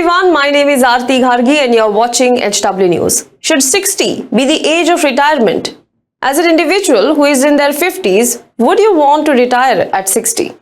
everyone, my name is Aarti Ghargi and you're watching HW News. Should 60 be the age of retirement? As an individual who is in their 50s, would you want to retire at 60?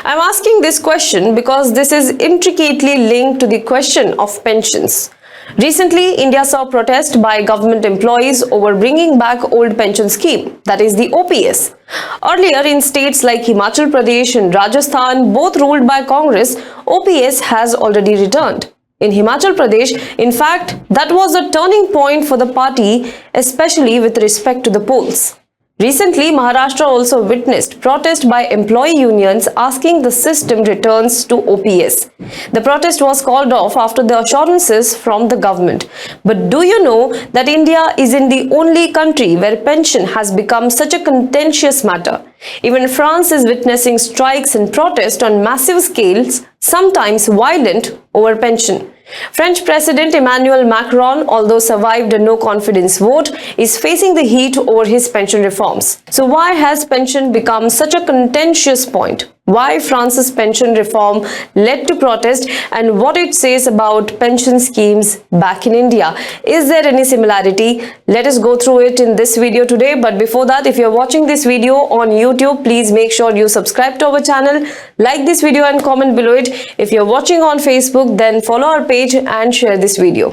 I'm asking this question because this is intricately linked to the question of pensions. Recently, India saw protest by government employees over bringing back old pension scheme, that is the OPS. Earlier, in states like Himachal Pradesh and Rajasthan, both ruled by Congress, OPS has already returned. In Himachal Pradesh, in fact, that was a turning point for the party, especially with respect to the polls. Recently, Maharashtra also witnessed protest by employee unions asking the system returns to OPS. The protest was called off after the assurances from the government. But do you know that India isn't the only country where pension has become such a contentious matter? Even France is witnessing strikes and protests on massive scales, sometimes violent, over pension. French President Emmanuel Macron, although survived a no-confidence vote, is facing the heat over his pension reforms. So why has pension become such a contentious point? Why France's pension reform led to protest and what it says about pension schemes back in India? Is there any similarity? Let us go through it in this video today. But before that, if you're watching this video on YouTube, please make sure you subscribe to our channel, like this video and comment below it. If you're watching on Facebook, then follow our page and share this video.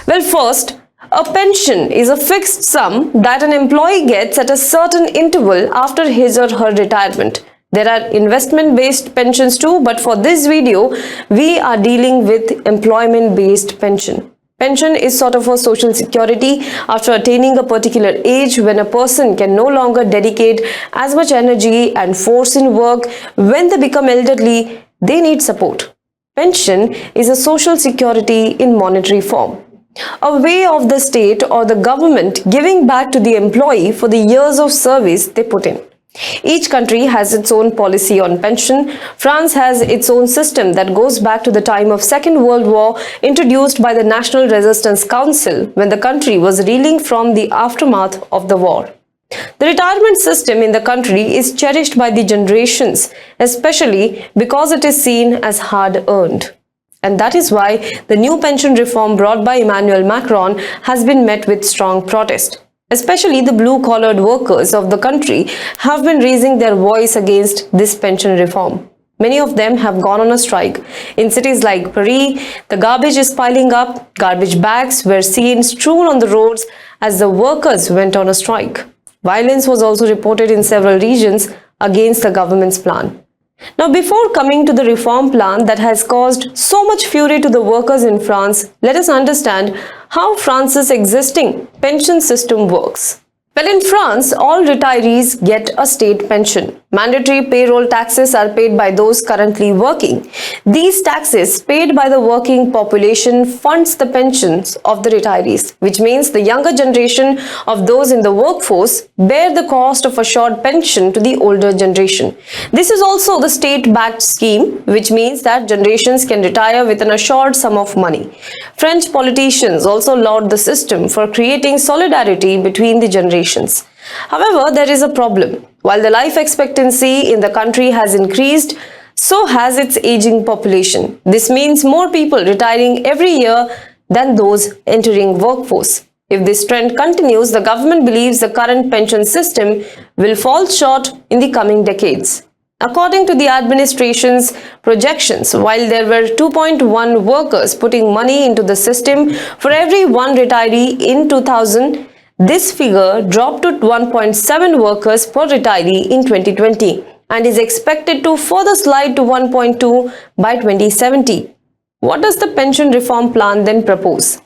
Well, first, a pension is a fixed sum that an employee gets at a certain interval after his or her retirement. There are investment-based pensions too, but for this video, we are dealing with employment-based pension. Pension is sort of a social security after attaining a particular age when a person can no longer dedicate as much energy and force in work. When they become elderly, they need support. Pension is a social security in monetary form, a way of the state or the government giving back to the employee for the years of service they put in. Each country has its own policy on pension. France has its own system that goes back to the time of Second World War, introduced by the National Resistance Council when the country was reeling from the aftermath of the war. The retirement system in the country is cherished by the generations, especially because it is seen as hard-earned. And that is why the new pension reform brought by Emmanuel Macron has been met with strong protest. Especially the blue-collared workers of the country have been raising their voice against this pension reform. Many of them have gone on a strike. In cities like Paris, the garbage is piling up. Garbage bags were seen strewn on the roads as the workers went on a strike. Violence was also reported in several regions against the government's plan. Now, before coming to the reform plan that has caused so much fury to the workers in France, let us understand how France's existing pension system works. Well, in France, all retirees get a state pension. Mandatory payroll taxes are paid by those currently working. These taxes paid by the working population funds the pensions of the retirees, which means the younger generation of those in the workforce bear the cost of a short pension to the older generation. This is also the state-backed scheme, which means that generations can retire within a short sum of money. French politicians also laud the system for creating solidarity between the generations. However, there is a problem. While the life expectancy in the country has increased, so has its aging population. This means more people retiring every year than those entering workforce. If this trend continues, the government believes the current pension system will fall short in the coming decades. According to the administration's projections, while there were 2.1 workers putting money into the system for every one retiree in 2000, this figure dropped to 1.7 workers per retiree in 2020 and is expected to further slide to 1.2 by 2070. What does the pension reform plan then propose?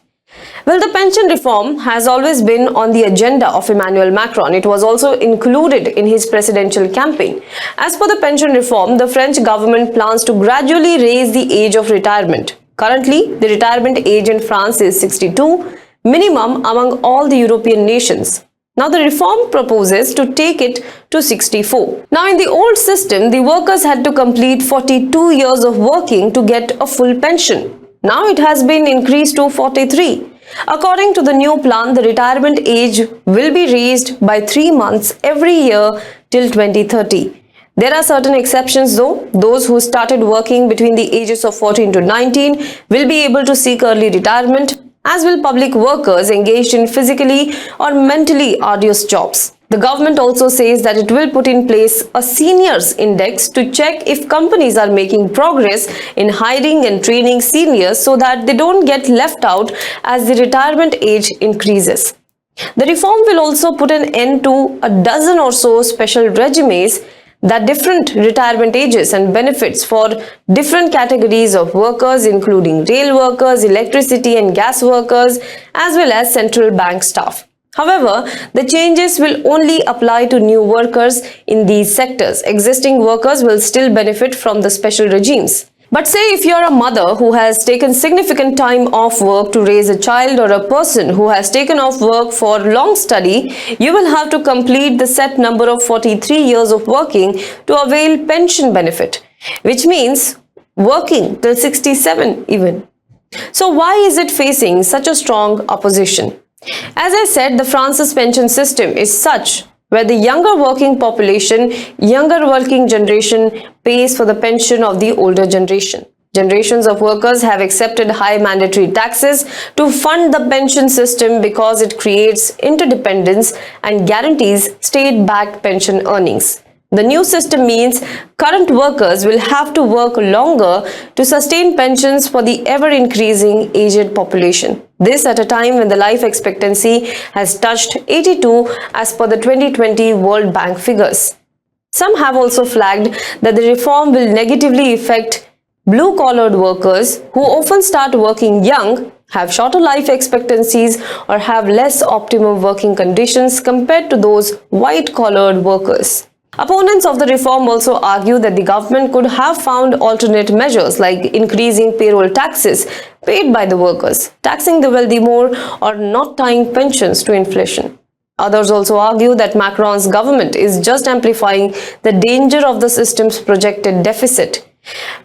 Well, the pension reform has always been on the agenda of Emmanuel Macron. It was also included in his presidential campaign. As per the pension reform, the French government plans to gradually raise the age of retirement. Currently, the retirement age in France is 62, minimum among all the European nations. Now, the reform proposes to take it to 64. Now, in the old system, the workers had to complete 42 years of working to get a full pension. Now, it has been increased to 43. According to the new plan, the retirement age will be raised by 3 months every year till 2030. There are certain exceptions though. Those who started working between the ages of 14 to 19 will be able to seek early retirement, as will public workers engaged in physically or mentally arduous jobs. The government also says that it will put in place a seniors index to check if companies are making progress in hiring and training seniors so that they don't get left out as the retirement age increases. The reform will also put an end to a dozen or so special regimes that different retirement ages and benefits for different categories of workers, including rail workers, electricity and gas workers, as well as central bank staff. However, the changes will only apply to new workers in these sectors. Existing workers will still benefit from the special regimes. But say if you're a mother who has taken significant time off work to raise a child, or a person who has taken off work for long study, you will have to complete the set number of 43 years of working to avail pension benefit, which means working till 67 even. So why is it facing such a strong opposition? As I said, the France's pension system is such where the younger working population, younger working generation pays for the pension of the older generation. Generations of workers have accepted high mandatory taxes to fund the pension system because it creates interdependence and guarantees state-backed pension earnings. The new system means current workers will have to work longer to sustain pensions for the ever-increasing aged population. This at a time when the life expectancy has touched 82 as per the 2020 World Bank figures. Some have also flagged that the reform will negatively affect blue-collared workers who often start working young, have shorter life expectancies, or have less optimum working conditions compared to those white-collared workers. Opponents of the reform also argue that the government could have found alternate measures like increasing payroll taxes paid by the workers, taxing the wealthy more, or not tying pensions to inflation. Others also argue that Macron's government is just amplifying the danger of the system's projected deficit.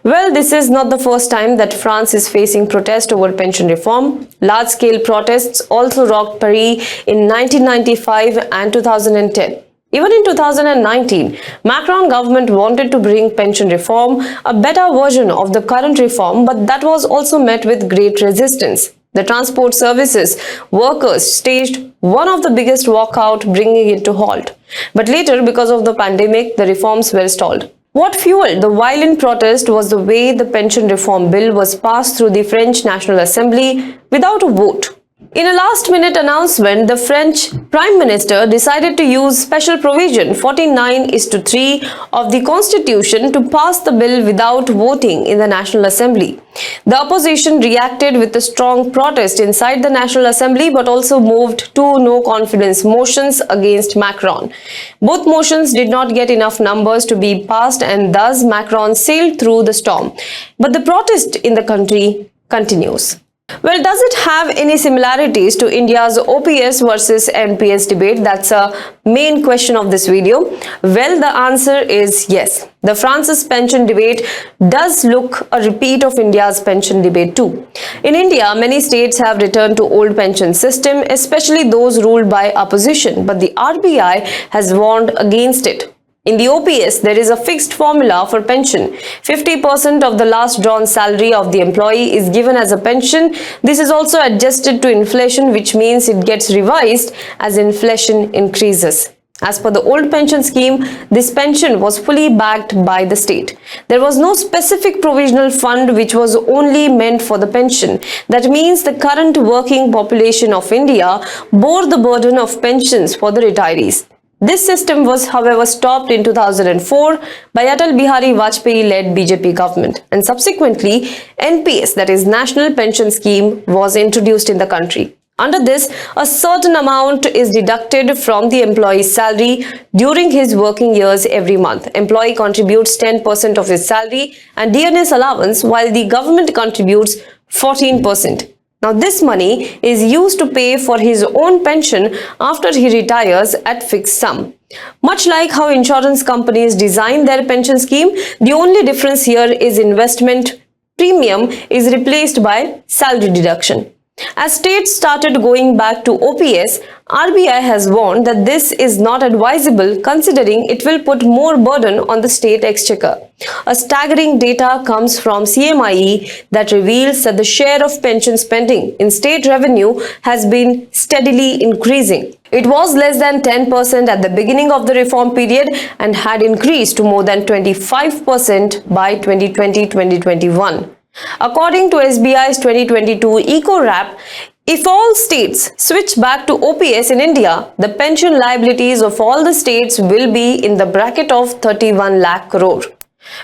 Well, this is not the first time that France is facing protest over pension reform. Large-scale protests also rocked Paris in 1995 and 2010. Even in 2019, Macron government wanted to bring pension reform, a better version of the current reform, but that was also met with great resistance. The transport services workers staged one of the biggest walkout, bringing it to halt. But later, because of the pandemic, the reforms were stalled. What fueled the violent protest was the way the pension reform bill was passed through the French National Assembly without a vote. In a last-minute announcement, the French Prime Minister decided to use special provision 49:3 of the Constitution to pass the bill without voting in the National Assembly. The opposition reacted with a strong protest inside the National Assembly, but also moved two no-confidence motions against Macron. Both motions did not get enough numbers to be passed, and thus Macron sailed through the storm. But the protest in the country continues. Well, does it have any similarities to India's OPS versus NPS debate? That's a main question of this video. Well, the answer is yes. The France's pension debate does look a repeat of India's pension debate too. In India, many states have returned to old pension system, especially those ruled by opposition, but the RBI has warned against it. In the OPS, there is a fixed formula for pension. 50% of the last drawn salary of the employee is given as a pension. This is also adjusted to inflation, which means it gets revised as inflation increases. As per the old pension scheme, this pension was fully backed by the state. There was no specific provisional fund which was only meant for the pension. That means the current working population of India bore the burden of pensions for the retirees. This system was, however, stopped in 2004 by Atal Bihari Vajpayee-led BJP government, and subsequently NPS, that is National Pension Scheme, was introduced in the country. Under this, a certain amount is deducted from the employee's salary during his working years every month. Employee contributes 10% of his salary and dearness allowance, while the government contributes 14%. Now, this money is used to pay for his own pension after he retires at fixed sum. Much like how insurance companies design their pension scheme, the only difference here is investment premium is replaced by salary deduction. As states started going back to OPS, RBI has warned that this is not advisable considering it will put more burden on the state exchequer. A staggering data comes from CMIE that reveals that the share of pension spending in state revenue has been steadily increasing. It was less than 10% at the beginning of the reform period and had increased to more than 25% by 2020-2021. According to SBI's 2022 Eco-Wrap, if all states switch back to OPS in India, the pension liabilities of all the states will be in the bracket of 31 lakh crore.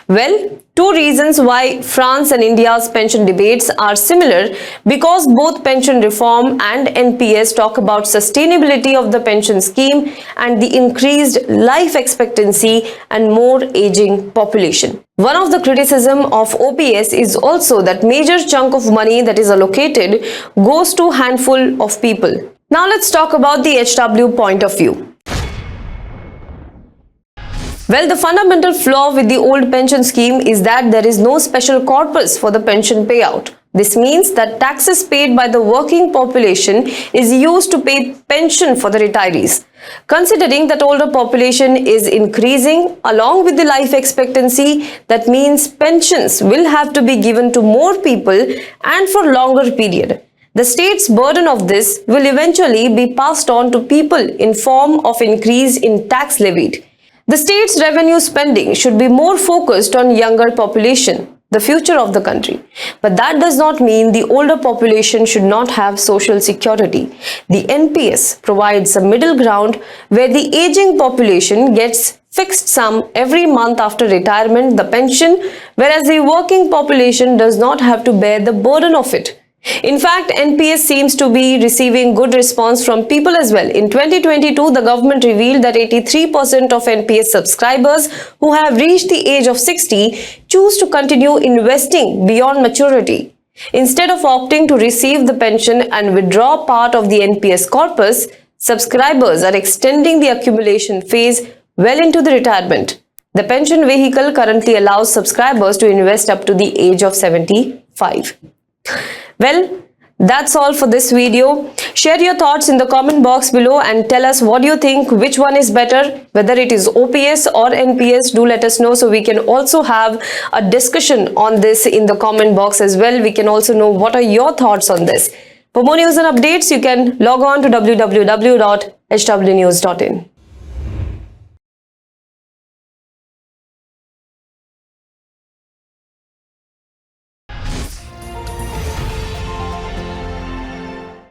Well, two reasons why France and India's pension debates are similar: because both pension reform and NPS talk about sustainability of the pension scheme and the increased life expectancy and more aging population. One of the criticism of OPS is also that major chunk of money that is allocated goes to handful of people. Now let's talk about the HW point of view. Well, the fundamental flaw with the old pension scheme is that there is no special corpus for the pension payout. This means that taxes paid by the working population is used to pay pension for the retirees. Considering that older population is increasing along with the life expectancy, that means pensions will have to be given to more people and for longer period. The state's burden of this will eventually be passed on to people in form of increase in tax levied. The state's revenue spending should be more focused on younger population, the future of the country. But that does not mean the older population should not have social security. The NPS provides a middle ground where the aging population gets fixed sum every month after retirement, the pension, whereas the working population does not have to bear the burden of it. In fact, NPS seems to be receiving good response from people as well. In 2022, the government revealed that 83% of NPS subscribers who have reached the age of 60 choose to continue investing beyond maturity. Instead of opting to receive the pension and withdraw part of the NPS corpus, subscribers are extending the accumulation phase well into the retirement. The pension vehicle currently allows subscribers to invest up to the age of 75. Well, that's all for this video. Share your thoughts in the comment box below and tell us what you think, which one is better, whether it is OPS or NPS. Do let us know so we can also have a discussion on this in the comment box as well. We can also know what are your thoughts on this. For more news and updates, you can log on to www.hwnews.in.